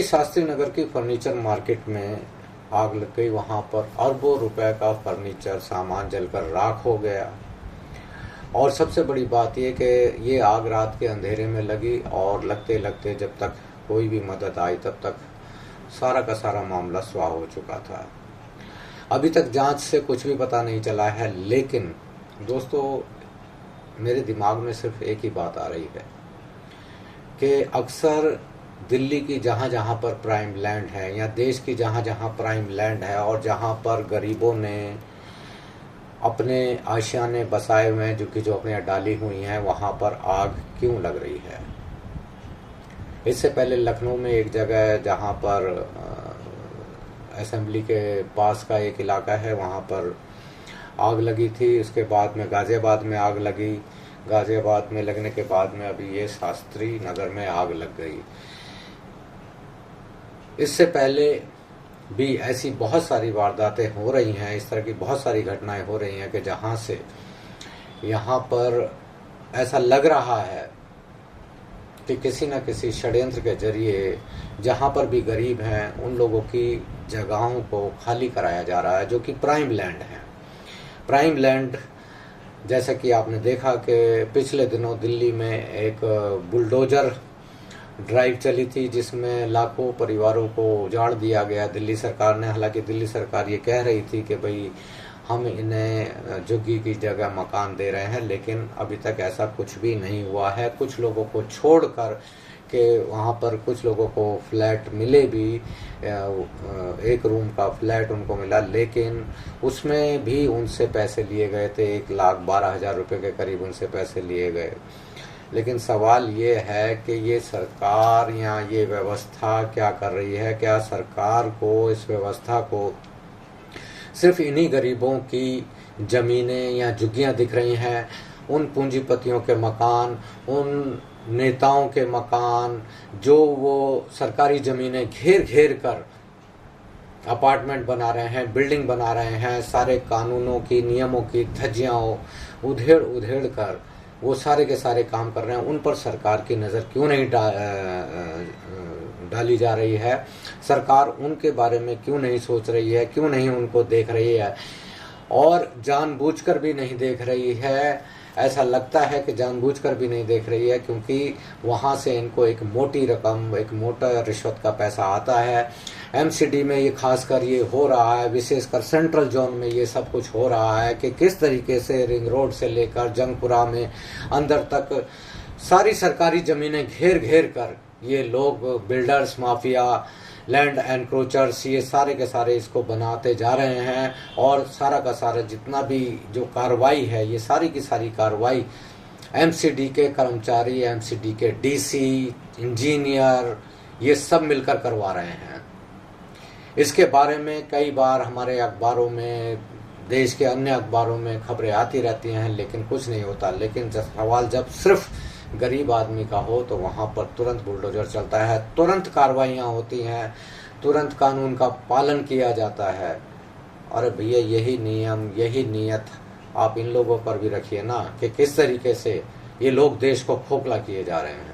शास्त्री नगर की furniture market में आग लग गई। वहां पर अरबों रुपए का फर्नीचर सामान जलकर राख हो गया। और सबसे बड़ी बात यह कि ये आग रात के अंधेरे में लगी और लगते लगते जब तक कोई भी मदद आई तब तक सारा का सारा मामला स्वाह हो चुका था। अभी तक जांच से कुछ भी पता नहीं चला है, लेकिन दोस्तों मेरे दिमाग में सिर्फ एक ही बात आ रही है कि अक्सर दिल्ली की जहाँ जहाँ पर प्राइम लैंड है या देश की जहाँ जहाँ प्राइम लैंड है और जहाँ पर गरीबों ने अपने आशियाने बसाए हुए हैं, जो अपने डाली हुई हैं, वहाँ पर आग क्यों लग रही है। इससे पहले लखनऊ में एक जगह है जहाँ पर असेंबली के पास का एक इलाका है, वहाँ पर आग लगी थी। उसके बाद में गाज़ियाबाद में आग लगी। गाज़ियाबाद में लगने के बाद में अभी ये शास्त्री नगर में आग लग गई। इससे पहले भी ऐसी बहुत सारी वारदातें हो रही हैं, इस तरह की बहुत सारी घटनाएं हो रही हैं कि जहां से यहाँ पर ऐसा लग रहा है कि किसी न किसी षड्यंत्र के जरिए जहाँ पर भी गरीब हैं उन लोगों की जगहों को खाली कराया जा रहा है, जो कि प्राइम लैंड है। प्राइम लैंड, जैसा कि आपने देखा कि पिछले दिनों दिल्ली में एक बुलडोजर ड्राइव चली थी जिसमें लाखों परिवारों को उजाड़ दिया गया दिल्ली सरकार ने। हालांकि दिल्ली सरकार ये कह रही थी कि भाई हम इन्हें झुग्गी की जगह मकान दे रहे हैं, लेकिन अभी तक ऐसा कुछ भी नहीं हुआ है। कुछ लोगों को छोड़कर कि वहाँ पर कुछ लोगों को फ्लैट मिले भी, एक रूम का फ्लैट उनको मिला, लेकिन उसमें भी उनसे पैसे लिए गए थे। 1,12,000 रुपये के करीब उनसे पैसे लिए गए। लेकिन सवाल ये है कि ये सरकार या ये व्यवस्था क्या कर रही है। क्या सरकार को, इस व्यवस्था को सिर्फ इन्हीं गरीबों की ज़मीनें या झुग्गियाँ दिख रही हैं, उन पूंजीपतियों के मकान, उन नेताओं के मकान जो वो सरकारी ज़मीनें घेर घेर कर अपार्टमेंट बना रहे हैं, बिल्डिंग बना रहे हैं, सारे कानूनों की, नियमों की धज्जियाँ उधेड़ उधेड़ कर वो सारे के सारे काम कर रहे हैं, उन पर सरकार की नज़र क्यों नहीं डाली जा रही है। सरकार उनके बारे में क्यों नहीं सोच रही है, क्यों नहीं उनको देख रही है, और जानबूझकर भी नहीं देख रही है। ऐसा लगता है कि जानबूझकर भी नहीं देख रही है, क्योंकि वहाँ से इनको एक मोटी रकम, एक मोटा रिश्वत का पैसा आता है। एमसीडी में ये खासकर ये हो रहा है, विशेषकर सेंट्रल जोन में ये सब कुछ हो रहा है कि किस तरीके से रिंग रोड से लेकर जंगपुरा में अंदर तक सारी सरकारी ज़मीनें घेर घेर कर ये लोग, बिल्डर्स, माफिया, लैंड एनक्रोचर्स, ये सारे के सारे इसको बनाते जा रहे हैं। और सारा का सारा जितना भी जो कार्रवाई है, ये सारी की सारी कार्रवाई एमसीडी के कर्मचारी, एमसीडी के डीसी, इंजीनियर, ये सब मिलकर करवा रहे हैं। इसके बारे में कई बार हमारे अखबारों में, देश के अन्य अखबारों में खबरें आती रहती हैं, लेकिन कुछ नहीं होता। लेकिन सवाल जब सिर्फ गरीब आदमी का हो तो वहाँ पर तुरंत बुलडोजर चलता है, तुरंत कार्रवाइयाँ होती हैं, तुरंत कानून का पालन किया जाता है। अरे भैया, यही नियम, यही नीयत आप इन लोगों पर भी रखिए ना, कि किस तरीके से ये लोग देश को खोखला किए जा रहे हैं।